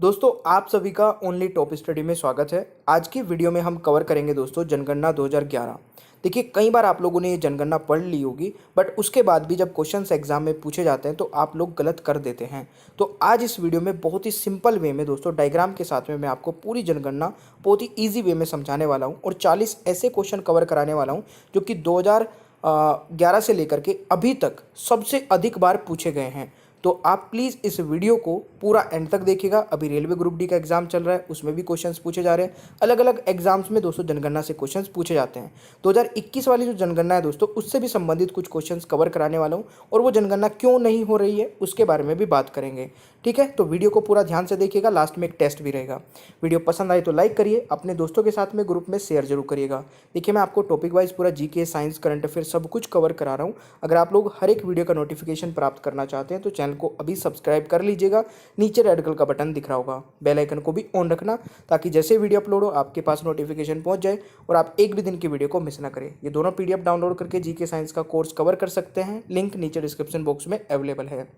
दोस्तों आप सभी का ओनली टॉप स्टडी में स्वागत है। आज की वीडियो में हम कवर करेंगे दोस्तों जनगणना 2011। देखिए कई बार आप लोगों ने ये जनगणना पढ़ ली होगी, बट उसके बाद भी जब क्वेश्चंस एग्जाम में पूछे जाते हैं तो आप लोग गलत कर देते हैं। तो आज इस वीडियो में बहुत ही सिंपल वे में दोस्तों डायग्राम के साथ में मैं आपको पूरी जनगणना बहुत ही ईजी वे में समझाने वाला हूँ और 40 ऐसे क्वेश्चन कवर कराने वाला हूँ जो कि 2011 से लेकर के अभी तक सबसे अधिक बार पूछे गए हैं। तो आप प्लीज़ इस वीडियो को पूरा एंड तक देखिएगा। अभी रेलवे ग्रुप डी का एग्जाम चल रहा है, उसमें भी क्वेश्चंस पूछे जा रहे हैं। अलग अलग एग्जाम्स में दोस्तों जनगणना से क्वेश्चंस पूछे जाते हैं। 2021 वाली जो जनगणना है दोस्तों, उससे भी संबंधित कुछ क्वेश्चंस कवर कराने वाला हूँ और वो जनगणना क्यों नहीं हो रही है उसके बारे में भी बात करेंगे। ठीक है, तो वीडियो को पूरा ध्यान से देखिएगा, लास्ट में एक टेस्ट भी रहेगा। वीडियो पसंद आए तो लाइक करिए, अपने दोस्तों के साथ में ग्रुप में शेयर जरूर करिएगा। देखिए मैं आपको टॉपिक वाइज पूरा जीके, साइंस, करंट अफेयर सब कुछ कवर करा रहा हूँ। अगर आप लोग हर एक वीडियो का नोटिफिकेशन प्राप्त करना चाहते हैं तो चैनल को अभी सब्सक्राइब कर लीजिएगा। नीचे रेड कलर का बटन दिख रहा होगा, बेल आइकन को भी ऑन रखना ताकि जैसे वीडियो अपलोड हो आपके पास नोटिफिकेशन पहुंच जाए और आप एक भी दिन की वीडियो को मिस ना करें। ये दोनों पीडीएफ डाउनलोड करके जीके साइंस का कोर्स कवर कर सकते हैं, लिंक नीचे डिस्क्रिप्शन बॉक्स में अवेलेबल है।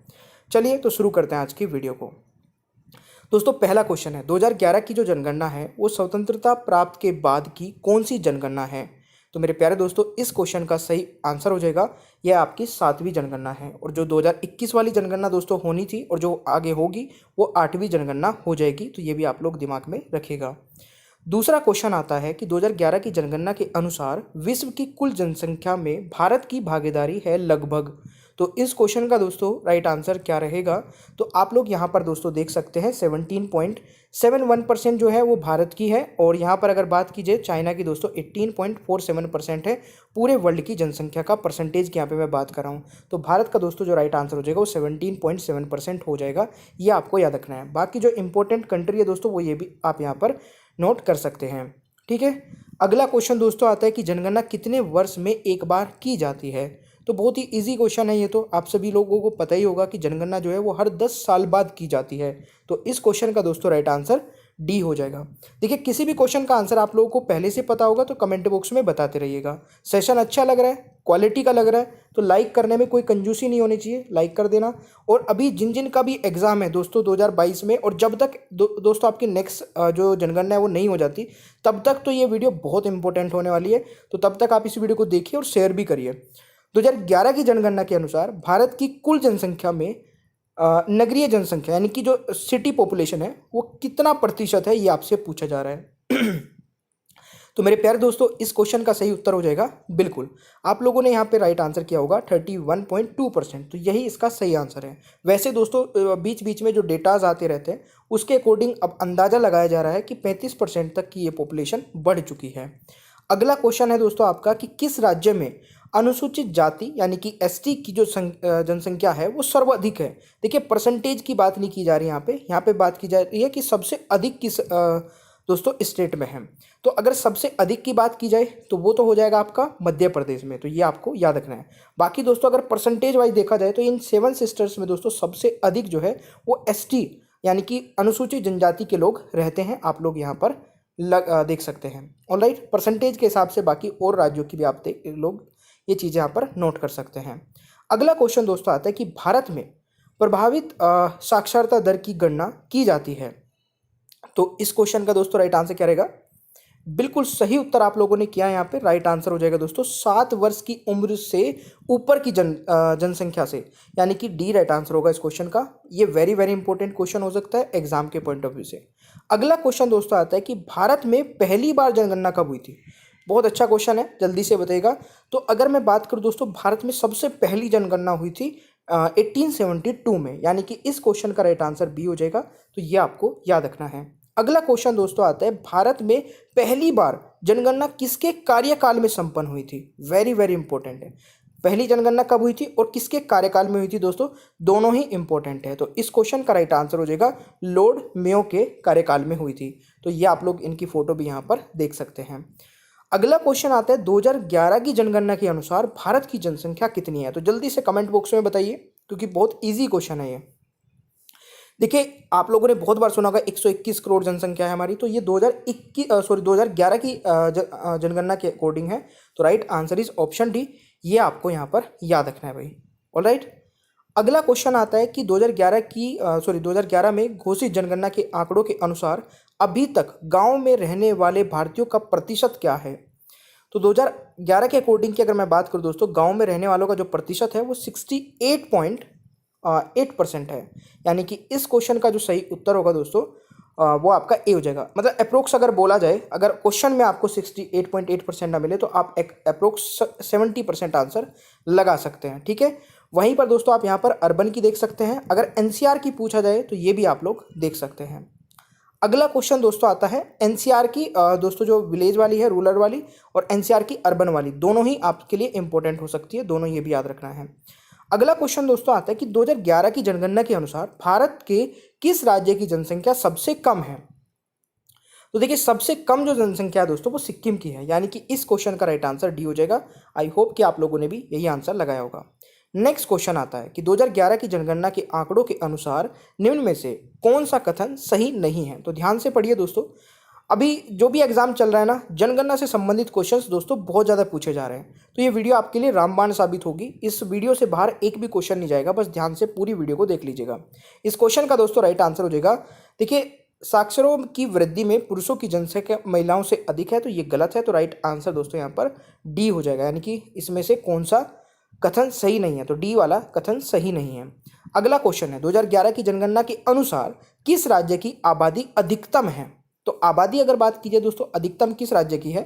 चलिए तो शुरू करते हैं आज की वीडियो को। दोस्तों पहला क्वेश्चन है, 2011 की जो जनगणना है वो स्वतंत्रता प्राप्त के बाद की कौन सी जनगणना है? तो मेरे प्यारे दोस्तों इस क्वेश्चन का सही आंसर हो जाएगा यह आपकी 7वीं जनगणना है। और जो 2021 वाली जनगणना दोस्तों होनी थी और जो आगे होगी वो 8वीं जनगणना हो जाएगी। तो ये भी आप लोग दिमाग में रखिएगा। दूसरा क्वेश्चन आता है कि 2011 की जनगणना के अनुसार विश्व की कुल जनसंख्या में भारत की भागीदारी है लगभग। तो इस क्वेश्चन का दोस्तों राइट आंसर क्या रहेगा? तो आप लोग यहाँ पर दोस्तों देख सकते हैं 17.71% जो है वो भारत की है और यहाँ पर अगर बात कीजिए चाइना की दोस्तों 18.47% है। पूरे वर्ल्ड की जनसंख्या का परसेंटेज की यहाँ पे मैं बात कर रहा हूँ। तो भारत का दोस्तों जो राइट आंसर हो जाएगा वो 17.7% हो जाएगा। ये आपको याद रखना है। बाकी जो इंपॉर्टेंट कंट्री है दोस्तों वो ये भी आप यहाँ पर नोट कर सकते हैं। ठीक है, अगला क्वेश्चन दोस्तों आता है कि जनगणना कितने वर्ष में एक बार की जाती है? तो बहुत ही इजी क्वेश्चन है ये, तो आप सभी लोगों को पता ही होगा कि जनगणना जो है वो हर 10 साल बाद की जाती है। तो इस क्वेश्चन का दोस्तों राइट आंसर डी हो जाएगा। देखिए किसी भी क्वेश्चन का आंसर आप लोगों को पहले से पता होगा तो कमेंट बॉक्स में बताते रहिएगा। सेशन अच्छा लग रहा है, क्वालिटी का लग रहा है तो लाइक करने में कोई कंजूसी नहीं होनी चाहिए, लाइक कर देना। और अभी जिन जिन का भी एग्जाम है दोस्तों 2022 में, और जब तक दोस्तों आपकी नेक्स्ट जो जनगणना है वो नहीं हो जाती तब तक तो ये वीडियो बहुत इंपॉर्टेंट होने वाली है। तो तब तक आप इस वीडियो को देखिए और शेयर भी करिए। 2011 की जनगणना के अनुसार भारत की कुल जनसंख्या में नगरीय जनसंख्या यानी कि जो सिटी पॉपुलेशन है वो कितना प्रतिशत है, ये आपसे पूछा जा रहा है। तो मेरे प्यारे दोस्तों इस क्वेश्चन का सही उत्तर हो जाएगा बिल्कुल, आप लोगों ने यहाँ पे राइट आंसर किया होगा 31.2%। तो यही इसका सही आंसर है। वैसे दोस्तों बीच बीच में जो डेटाज आते रहते हैं उसके अकॉर्डिंग अब अंदाज़ा लगाया जा रहा है कि 35% तक की ये पॉपुलेशन बढ़ चुकी है। अगला क्वेश्चन है दोस्तों आपका कि किस राज्य में अनुसूचित जाति यानी कि एसटी की जो जनसंख्या है वो सर्वाधिक है? देखिए परसेंटेज की बात नहीं की जा रही यहाँ पे बात की जा रही है कि सबसे अधिक किस दोस्तों स्टेट में है। तो अगर सबसे अधिक की बात की जाए तो वो तो हो जाएगा आपका मध्य प्रदेश में। तो ये आपको याद रखना है। बाकी दोस्तों अगर परसेंटेज वाइज देखा जाए तो इन 7 सिस्टर्स में दोस्तों सबसे अधिक जो है वो एसटी यानी कि अनुसूचित जनजाति के लोग रहते हैं। आप लोग यहाँ पर देख सकते हैं। ऑलराइट, परसेंटेज के हिसाब से बाकी और राज्यों की भी आप लोग ये चीज़ यहाँ पर नोट कर सकते हैं। अगला क्वेश्चन दोस्तों आता है कि भारत में प्रभावित साक्षरता दर की गणना की जाती है। तो इस क्वेश्चन का दोस्तों राइट आंसर क्या रहेगा? बिल्कुल सही उत्तर आप लोगों ने किया है। यहाँ पे राइट आंसर हो जाएगा दोस्तों 7 वर्ष की उम्र से ऊपर की जनसंख्या से, यानी कि डी राइट आंसर होगा इस क्वेश्चन का। ये वेरी वेरी इंपॉर्टेंट क्वेश्चन हो सकता है एग्जाम के पॉइंट ऑफ व्यू से। अगला क्वेश्चन दोस्तों आता है कि भारत में पहली बार जनगणना कब हुई थी? बहुत अच्छा क्वेश्चन है, जल्दी से बताइएगा। तो अगर मैं बात करूं दोस्तों भारत में सबसे पहली जनगणना हुई थी 1872 में, यानी कि इस क्वेश्चन का राइट आंसर बी हो जाएगा। तो ये आपको याद रखना है। अगला क्वेश्चन दोस्तों आता है भारत में पहली बार जनगणना किसके कार्यकाल में संपन्न हुई थी? वेरी वेरी इंपॉर्टेंट है। पहली जनगणना कब हुई थी और किसके कार्यकाल में हुई थी दोस्तों? दोनों ही इंपॉर्टेंट है। तो इस क्वेश्चन का राइट आंसर हो जाएगा लॉर्ड मेयो के कार्यकाल में हुई थी। तो ये आप लोग इनकी फोटो भी यहाँ पर देख सकते हैं। अगला क्वेश्चन आता है 2011 की जनगणना के अनुसार भारत की जनसंख्या कितनी है? तो जल्दी से कमेंट बॉक्स में बताइए क्योंकि बहुत इजी क्वेश्चन है ये। देखिए आप लोगों ने बहुत बार सुना होगा 121 करोड़ जनसंख्या है हमारी। तो ये 2011 की जनगणना के अकॉर्डिंग है। तो right answer is option D. ये आपको यहाँ पर याद रखना है भाई। ऑलराइट, अगला क्वेश्चन आता है कि 2011 में घोषित जनगणना के आंकड़ों के अनुसार अभी तक गांव में रहने वाले भारतीयों का प्रतिशत क्या है। तो 2011 के अकॉर्डिंग की अगर मैं बात करूं दोस्तों, गांव में रहने वालों का जो प्रतिशत है वो 68.8% है। यानी कि इस क्वेश्चन का जो सही उत्तर होगा दोस्तों वो आपका ए हो जाएगा। मतलब अप्रोक्स अगर बोला जाए, अगर क्वेश्चन में आपको 68.8% ना मिले तो आप एक अप्रोक्स 70% आंसर लगा सकते हैं। ठीक है, वहीं पर दोस्तों आप यहाँ पर अर्बन की देख सकते हैं। अगर एनसीआर की पूछा जाए तो ये भी आप लोग देख सकते हैं। अगला क्वेश्चन दोस्तों आता है एनसीआर की, दोस्तों जो विलेज वाली है, रूरल वाली, और एनसीआर की अर्बन वाली, दोनों ही आपके लिए इंपॉर्टेंट हो सकती है, दोनों ये भी याद रखना है। अगला क्वेश्चन दोस्तों आता है कि 2011 की जनगणना के अनुसार भारत के किस राज्य की जनसंख्या सबसे कम है। तो देखिए सबसे कम जो जनसंख्या है दोस्तों वो सिक्किम की है। यानी कि इस क्वेश्चन का राइट आंसर डी हो जाएगा। आई होप कि आप लोगों ने भी यही आंसर लगाया होगा। नेक्स्ट क्वेश्चन आता है कि 2011 की जनगणना के आंकड़ों के अनुसार निम्न में से कौन सा कथन सही नहीं है। तो ध्यान से पढ़िए दोस्तों, अभी जो भी एग्जाम चल रहा है ना, जनगणना से संबंधित क्वेश्चंस दोस्तों बहुत ज़्यादा पूछे जा रहे हैं। तो ये वीडियो आपके लिए रामबाण साबित होगी। इस वीडियो से बाहर एक भी क्वेश्चन नहीं जाएगा, बस ध्यान से पूरी वीडियो को देख लीजिएगा। इस क्वेश्चन का दोस्तों राइट आंसर हो जाएगा, देखिए साक्षरों की वृद्धि में पुरुषों की जनसंख्या महिलाओं से अधिक है, तो ये गलत है। तो राइट आंसर दोस्तों यहाँ पर डी हो जाएगा। यानी कि इसमें से कौन सा कथन सही नहीं है, तो डी वाला कथन सही नहीं है। अगला क्वेश्चन है 2011 की जनगणना के अनुसार किस राज्य की आबादी अधिकतम है। तो आबादी अगर बात कीजिए दोस्तों अधिकतम किस राज्य की है,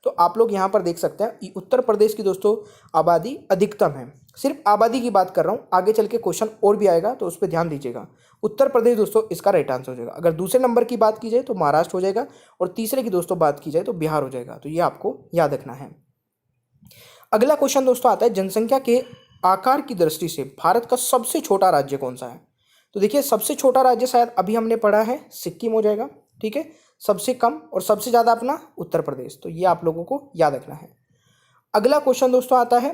तो आप लोग यहाँ पर देख सकते हैं उत्तर प्रदेश की दोस्तों आबादी अधिकतम है। सिर्फ आबादी की बात कर रहा हूँ, आगे चल के क्वेश्चन और भी आएगा तो उस पर ध्यान दीजिएगा। उत्तर प्रदेश दोस्तों इसका राइट आंसर हो जाएगा। अगर दूसरे नंबर की बात की जाए तो महाराष्ट्र हो जाएगा, और तीसरे की दोस्तों बात की जाए तो बिहार हो जाएगा। तो ये आपको याद रखना है। अगला क्वेश्चन दोस्तों आता है जनसंख्या के आकार की दृष्टि से भारत का सबसे छोटा राज्य कौन सा है। तो देखिए सबसे छोटा राज्य शायद अभी हमने पढ़ा है सिक्किम हो जाएगा। ठीक है, सबसे कम और सबसे ज़्यादा अपना उत्तर प्रदेश। तो ये आप लोगों को याद रखना है। अगला क्वेश्चन दोस्तों आता है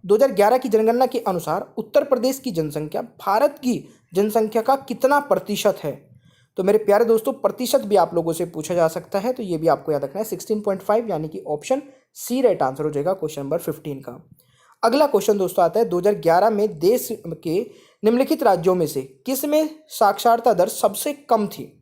2011 की जनगणना के अनुसार उत्तर प्रदेश की जनसंख्या भारत की जनसंख्या का कितना प्रतिशत है। तो मेरे प्यारे दोस्तों प्रतिशत भी आप लोगों से पूछा जा सकता है, तो ये भी आपको याद रखना है 16.5, यानी कि ऑप्शन सी राइट आंसर हो जाएगा क्वेश्चन नंबर 15 का। अगला क्वेश्चन दोस्तों आता है 2011 में देश के निम्नलिखित राज्यों में से किस में साक्षरता दर सबसे कम थी।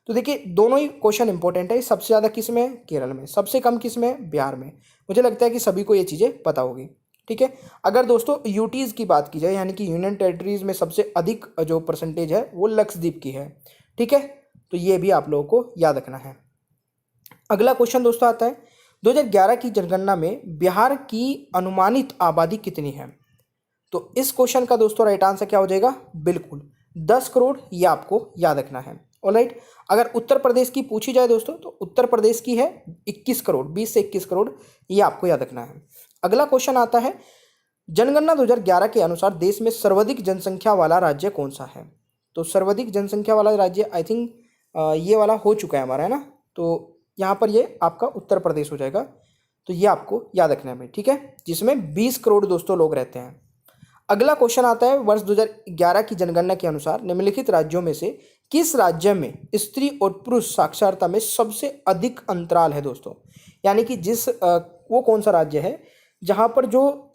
तो देखिए दोनों ही क्वेश्चन इंपॉर्टेंट है। सबसे ज़्यादा किस में, केरल में। सबसे कम किस में, बिहार में। मुझे लगता है कि सभी को ये चीज़ें पता होगी। ठीक है, अगर दोस्तों यूटीज़ की बात की जाए, यानी कि यूनियन टेरिटरीज में सबसे अधिक जो परसेंटेज है वो लक्षद्वीप की है। ठीक है, तो ये भी आप लोगों को याद रखना है। अगला क्वेश्चन दोस्तों आता है 2011 की जनगणना में बिहार की अनुमानित आबादी कितनी है। तो इस क्वेश्चन का दोस्तों राइट आंसर क्या हो जाएगा, बिल्कुल 10 करोड़, ये आपको याद रखना है। ऑलराइट, अगर उत्तर प्रदेश की पूछी जाए दोस्तों तो उत्तर प्रदेश की है 21 करोड़, 20 से 21 करोड़, ये आपको याद रखना है। अगला क्वेश्चन आता है जनगणना 2011 के अनुसार देश में सर्वाधिक जनसंख्या वाला राज्य कौन सा है। तो सर्वाधिक जनसंख्या वाला राज्य आई थिंक ये वाला हो चुका है हमारा, है ना। तो यहाँ पर ये आपका उत्तर प्रदेश हो जाएगा। तो ये आपको याद रखना है भाई। ठीक है, जिसमें 20 करोड़ दोस्तों लोग रहते हैं। अगला क्वेश्चन आता है वर्ष 2011 की जनगणना के अनुसार निम्नलिखित राज्यों में से किस राज्य में स्त्री और पुरुष साक्षरता में सबसे अधिक अंतराल है दोस्तों। यानी कि वो कौन सा राज्य है जहाँ पर जो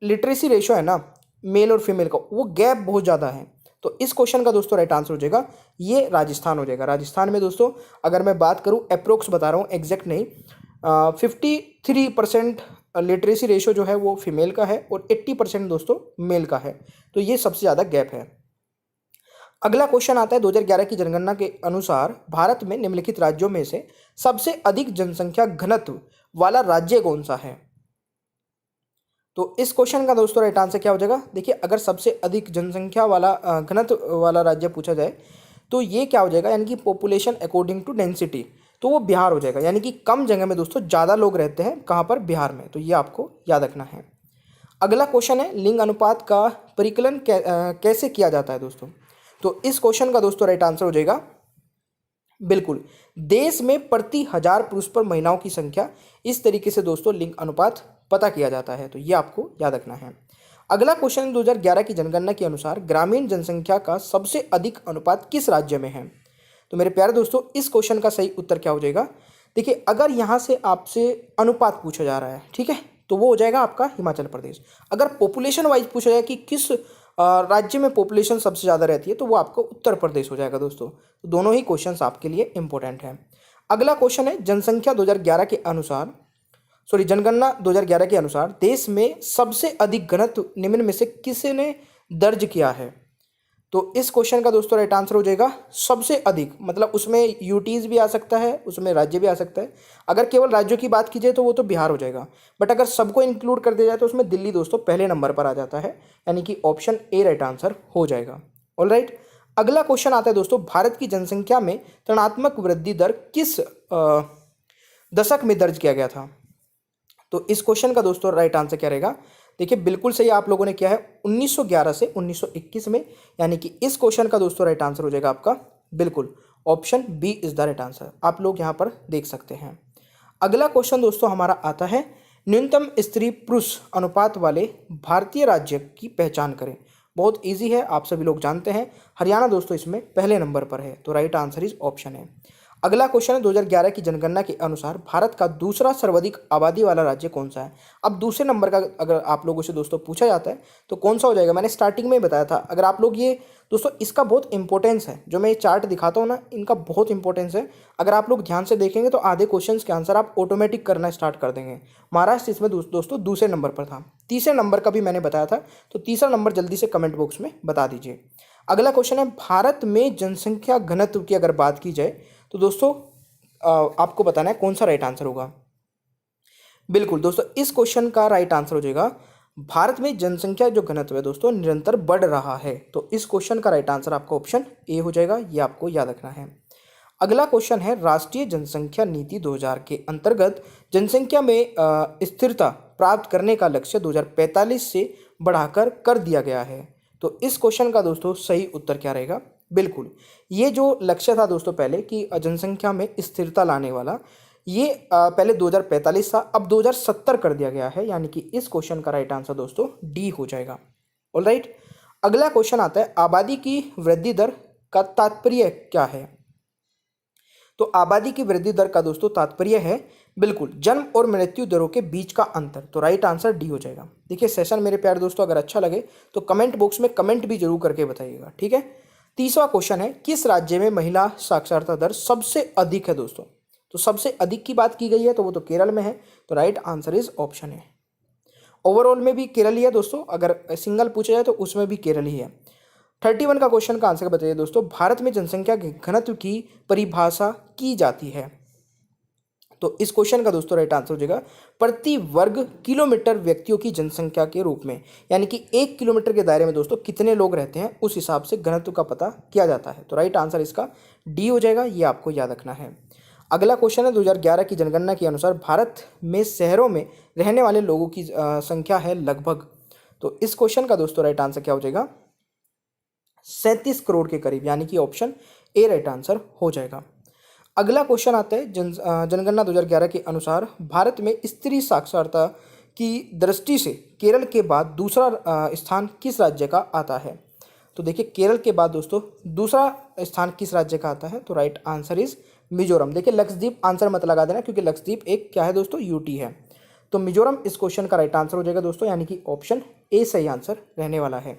लिटरेसी रेशो है ना मेल और फीमेल का, वो गैप बहुत ज़्यादा है। तो इस क्वेश्चन का दोस्तों राइट आंसर हो जाएगा ये राजस्थान हो जाएगा। राजस्थान में दोस्तों अगर मैं बात करूँ, अप्रोक्स बता रहा हूँ, एग्जैक्ट नहीं, 53% लिटरेसी रेशो जो है वो फीमेल का है और 80% दोस्तों मेल का है। तो ये सबसे ज़्यादा गैप है। अगला क्वेश्चन आता है 2011 की जनगणना के अनुसार भारत में निम्नलिखित राज्यों में से सबसे अधिक जनसंख्या घनत्व वाला राज्य कौन सा है। तो इस क्वेश्चन का दोस्तों राइट आंसर क्या हो जाएगा, देखिए अगर सबसे अधिक जनसंख्या वाला घनत्व वाला राज्य पूछा जाए तो ये क्या हो जाएगा, यानी कि पॉपुलेशन अकॉर्डिंग टू डेंसिटी, तो वो बिहार हो जाएगा। यानी कि कम जगह में दोस्तों ज़्यादा लोग रहते हैं, कहाँ पर, बिहार में। तो ये आपको याद रखना है। अगला क्वेश्चन है लिंग अनुपात का परिकलन कैसे किया जाता है दोस्तों। तो इस क्वेश्चन का दोस्तों राइट आंसर हो जाएगा बिल्कुल देश में प्रति 1000 पुरुष पर महिलाओं की संख्या, इस तरीके से दोस्तों लिंग अनुपात पता किया जाता है। तो ये आपको याद रखना है। अगला क्वेश्चन 2011 की जनगणना के अनुसार ग्रामीण जनसंख्या का सबसे अधिक अनुपात किस राज्य में है। तो मेरे प्यारे दोस्तों इस क्वेश्चन का सही उत्तर क्या हो जाएगा, देखिए अगर यहाँ से आपसे अनुपात पूछा जा रहा है, ठीक है, तो वो हो जाएगा आपका हिमाचल प्रदेश। अगर पॉपुलेशन वाइज पूछा जाए कि किस राज्य में पॉपुलेशन सबसे ज़्यादा रहती है तो वो आपका उत्तर प्रदेश हो जाएगा दोस्तों। तो दोनों ही क्वेश्चंस आपके लिए इंपॉर्टेंट हैं। अगला क्वेश्चन है जनसंख्या 2011 के अनुसार जनगणना 2011 के अनुसार देश में सबसे अधिक घनत्व निम्न में से किसने दर्ज किया है। तो इस क्वेश्चन का दोस्तों राइट आंसर हो जाएगा सबसे अधिक, मतलब उसमें यूटीज भी आ सकता है, उसमें राज्य भी आ सकता है। अगर केवल राज्यों की बात की जाए तो वो तो बिहार हो जाएगा, बट अगर सबको इंक्लूड कर दिया जाए तो उसमें दिल्ली दोस्तों पहले नंबर पर आ जाता है, यानी कि ऑप्शन ए राइट आंसर हो जाएगा। ऑलराइट, अगला क्वेश्चन आता है दोस्तों, भारत की जनसंख्या में ऋणात्मक वृद्धि दर किस दशक में दर्ज किया गया था। तो इस क्वेश्चन का दोस्तों राइट आंसर क्या रहेगा। देखिए बिल्कुल सही आप लोगों ने किया है, 1911 से 1921 में, यानी कि इस क्वेश्चन का दोस्तों राइट आंसर हो जाएगा आपका बिल्कुल option B is the right answer. आप लोग यहाँ पर देख सकते हैं। अगला क्वेश्चन दोस्तों हमारा आता है, न्यूनतम स्त्री पुरुष अनुपात वाले भारतीय राज्य की पहचान करें। बहुत इजी है, आप सभी लोग जानते हैं, हरियाणा दोस्तों इसमें पहले नंबर पर है, तो राइट आंसर इज ऑप्शन है। अगला क्वेश्चन है, 2011 की जनगणना के अनुसार भारत का दूसरा सर्वाधिक आबादी वाला राज्य कौन सा है। अब दूसरे नंबर का अगर आप लोगों से दोस्तों पूछा जाता है तो कौन सा हो जाएगा, मैंने स्टार्टिंग में ही बताया था। अगर आप लोग ये दोस्तों, इसका बहुत इंपॉर्टेंस है, जो मैं ये चार्ट दिखाता हूँ ना, इनका बहुत इंपॉर्टेंस है। अगर आप लोग ध्यान से देखेंगे तो आधे क्वेश्चंस के आंसर आप ऑटोमेटिक करना स्टार्ट कर देंगे। महाराष्ट्र इसमें दोस्तों दूसरे नंबर पर था, तीसरे नंबर का भी मैंने बताया था, तो तीसरा नंबर जल्दी से कमेंट बॉक्स में बता दीजिए। अगला क्वेश्चन है, भारत में जनसंख्या घनत्व की अगर बात की जाए तो दोस्तों आपको बताना है कौन सा राइट आंसर होगा। बिल्कुल दोस्तों, इस क्वेश्चन का राइट आंसर हो जाएगा, भारत में जनसंख्या जो घनत्व है दोस्तों निरंतर बढ़ रहा है। तो इस क्वेश्चन का राइट आंसर आपका ऑप्शन ए हो जाएगा, ये आपको याद रखना है। अगला क्वेश्चन है, राष्ट्रीय जनसंख्या नीति 2000 के अंतर्गत जनसंख्या में स्थिरता प्राप्त करने का लक्ष्य 2045 से बढ़ाकर कर दिया गया है। तो इस क्वेश्चन का दोस्तों सही उत्तर क्या रहेगा। बिल्कुल, ये जो लक्ष्य था दोस्तों पहले कि जनसंख्या में स्थिरता लाने वाला, ये पहले 2045 था, अब 2070 कर दिया गया है, यानी कि इस क्वेश्चन का राइट आंसर दोस्तों डी हो जाएगा। ऑलराइट, अगला क्वेश्चन आता है, आबादी की वृद्धि दर का तात्पर्य क्या है। तो आबादी की वृद्धि दर का दोस्तों तात्पर्य है बिल्कुल जन्म और मृत्यु दरों के बीच का अंतर। तो राइट आंसर डी हो जाएगा। देखिए सेशन मेरे प्यारे दोस्तों अगर अच्छा लगे तो कमेंट बॉक्स में कमेंट भी जरूर करके बताइएगा, ठीक है। तीसरा क्वेश्चन है, किस राज्य में महिला साक्षरता दर सबसे अधिक है दोस्तों। तो सबसे अधिक की बात की गई है तो वो तो केरल में है, तो राइट आंसर इज ऑप्शन है। ओवरऑल में भी केरल ही है दोस्तों, अगर सिंगल पूछा जाए तो उसमें भी केरल ही है। 31 का क्वेश्चन का आंसर बताइए दोस्तों, भारत में जनसंख्या के घनत्व की परिभाषा की जाती है। तो इस क्वेश्चन का दोस्तों राइट आंसर हो जाएगा, प्रति वर्ग किलोमीटर व्यक्तियों की जनसंख्या के रूप में, यानी कि 1 किलोमीटर के दायरे में दोस्तों कितने लोग रहते हैं उस हिसाब से घनत्व का पता किया जाता है। तो राइट आंसर इसका डी हो जाएगा, ये आपको याद रखना है। अगला क्वेश्चन है, 2011 की जनगणना के अनुसार भारत में शहरों में रहने वाले लोगों की संख्या है लगभग। तो इस क्वेश्चन का दोस्तों राइट आंसर क्या हो जाएगा, 37 करोड़ के करीब, यानी कि ऑप्शन ए राइट आंसर हो जाएगा। अगला क्वेश्चन आता है, जनगणना 2011 के अनुसार भारत में स्त्री साक्षरता की दृष्टि से केरल के बाद दूसरा स्थान किस राज्य का आता है। तो देखिए केरल के बाद दोस्तों दूसरा स्थान किस राज्य का आता है, तो राइट आंसर इज मिजोरम। देखिए लक्षद्वीप आंसर मत लगा देना, क्योंकि लक्षद्वीप एक क्या है दोस्तों, यूटी है। तो मिजोरम इस क्वेश्चन का राइट आंसर हो जाएगा दोस्तों, यानी कि ऑप्शन ए सही आंसर रहने वाला है।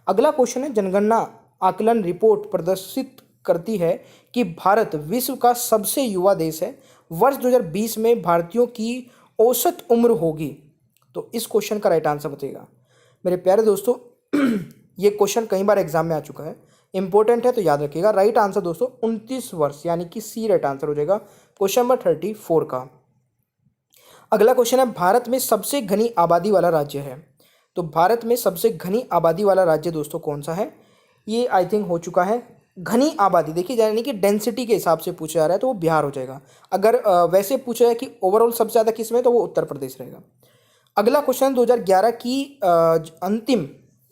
अगला क्वेश्चन है, जनगणना आकलन रिपोर्ट प्रदर्शित करती है कि भारत विश्व का सबसे युवा देश है। वर्ष 2020 में भारतीयों की औसत उम्र होगी। तो इस क्वेश्चन का राइट आंसर बताइएगा मेरे प्यारे दोस्तों। ये क्वेश्चन कई बार एग्जाम में आ चुका है, इंपॉर्टेंट है तो याद रखिएगा। राइट आंसर दोस्तों 29 वर्ष, यानी कि सी राइट आंसर हो जाएगा क्वेश्चन नंबर 34 का। अगला क्वेश्चन है, भारत में सबसे घनी आबादी वाला राज्य है। तो भारत में सबसे घनी आबादी वाला राज्य दोस्तों कौन सा है, ये आई थिंक हो चुका है। घनी आबादी देखिए यानी कि डेंसिटी के हिसाब से पूछा जा रहा है तो वो बिहार हो जाएगा। अगर वैसे पूछा जाए कि ओवरऑल सबसे ज़्यादा किस में, तो वो उत्तर प्रदेश रहेगा। अगला क्वेश्चन 2011 की अंतिम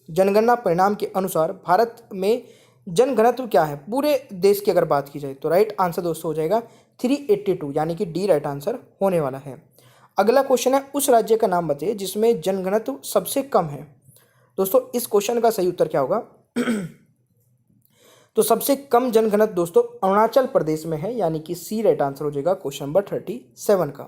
जनगणना परिणाम के अनुसार भारत में जनघनत्व क्या है पूरे देश की अगर बात की जाए, तो राइट आंसर दोस्तों हो जाएगा 382, यानी कि डी राइट आंसर होने वाला है। अगला क्वेश्चन है, उस राज्य का नाम बताइए जिसमें जनघनत्व सबसे कम है। दोस्तों इस क्वेश्चन का सही उत्तर क्या होगा तो सबसे कम जनघनत्व दोस्तों अरुणाचल प्रदेश में है, यानी कि सी राइट आंसर हो जाएगा क्वेश्चन नंबर 37 का।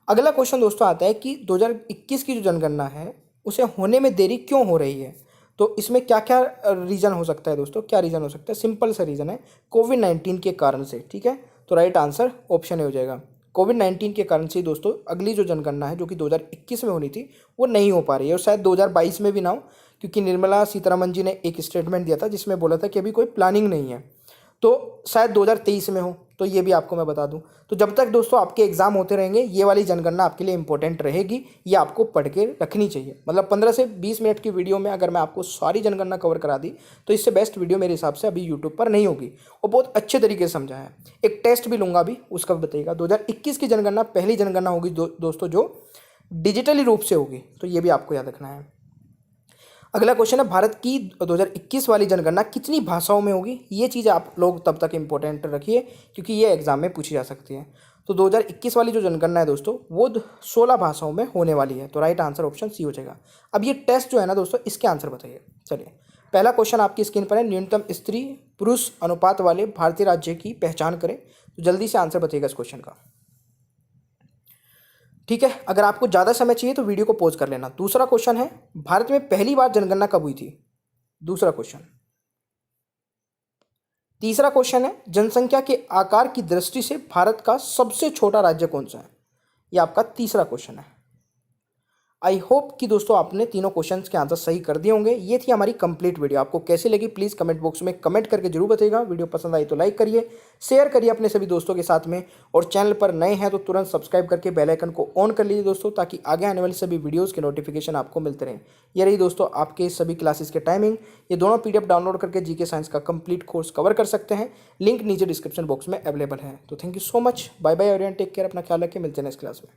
अगला क्वेश्चन दोस्तों आता है कि 2021 की जो जनगणना है उसे होने में देरी क्यों हो रही है। तो इसमें क्या क्या रीज़न हो सकता है दोस्तों, क्या रीज़न हो सकता है? सिंपल सा रीज़न है, कोविड-19 के कारण से। ठीक है, तो राइट आंसर ऑप्शन ए हो जाएगा। कोविड-19 के कारण से दोस्तों अगली जो जनगणना है जो कि 2021 में होनी थी वो नहीं हो पा रही है, और शायद 2022 में भी ना हो, क्योंकि निर्मला सीतारमण जी ने एक स्टेटमेंट दिया था जिसमें बोला था कि अभी कोई प्लानिंग नहीं है, तो शायद 2023 में हो। तो ये भी आपको मैं बता दूं। तो जब तक दोस्तों आपके एग्जाम होते रहेंगे ये वाली जनगणना आपके लिए इंपॉर्टेंट रहेगी, ये आपको पढ़ के रखनी चाहिए। मतलब 15 से 20 मिनट की वीडियो में अगर मैं आपको सारी जनगणना कवर करा दी तो इससे बेस्ट वीडियो मेरे हिसाब से अभी यूट्यूब पर नहीं होगी, और बहुत अच्छे तरीके से समझा है। एक टेस्ट भी लूँगा अभी, उसका भी बताइएगा। 2021 की जनगणना पहली जनगणना होगी दोस्तों जो डिजिटली रूप से होगी, तो ये भी आपको याद रखना है। अगला क्वेश्चन है, भारत की 2021 वाली जनगणना कितनी भाषाओं में होगी? ये चीज़ आप लोग तब तक इंपॉर्टेंट रखिए क्योंकि ये एग्जाम में पूछी जा सकती है। तो 2021 वाली जो जनगणना है दोस्तों वो 16 भाषाओं में होने वाली है, तो राइट आंसर ऑप्शन सी हो जाएगा। अब ये टेस्ट जो है ना दोस्तों, इसके आंसर बताइए। चलिए, पहला क्वेश्चन आपकी स्क्रीन पर है, न्यूनतम स्त्री पुरुष अनुपात वाले भारतीय राज्य की पहचान करें। तो जल्दी से आंसर बताइएगा इस क्वेश्चन का। ठीक है, अगर आपको ज़्यादा समय चाहिए तो वीडियो को पॉज कर लेना। दूसरा क्वेश्चन है, भारत में पहली बार जनगणना कब हुई थी? दूसरा क्वेश्चन। तीसरा क्वेश्चन है, जनसंख्या के आकार की दृष्टि से भारत का सबसे छोटा राज्य कौन सा है? यह आपका तीसरा क्वेश्चन है। आई होप कि दोस्तों आपने तीनों क्वेश्चंस के आंसर सही कर दिए होंगे। ये थी हमारी कंप्लीट वीडियो। आपको कैसी लगी प्लीज़ कमेंट बॉक्स में कमेंट करके जरूर बताइएगा। वीडियो पसंद आई तो लाइक करिए, शेयर करिए अपने सभी दोस्तों के साथ में, और चैनल पर नए हैं तो तुरंत सब्सक्राइब करके बेल आइकन को ऑन कर लीजिए दोस्तों, ताकि आगे आने वाली सभी वीडियोज़ के नोटिफिकेशन आपको मिलते रहें। ये रही दोस्तों आपके सभी क्लासेस के टाइमिंग। ये दोनों PDF डाउनलोड करके GK साइंस का कंप्लीट कोर्स कवर कर सकते हैं। लिंक नीचे डिस्क्रिप्शन बॉक्स में अवेलेबल है। तो thank you so much, bye bye everyone, take care, अपना ख्याल रखिए, मिलते हैं नेक्स्ट क्लास में।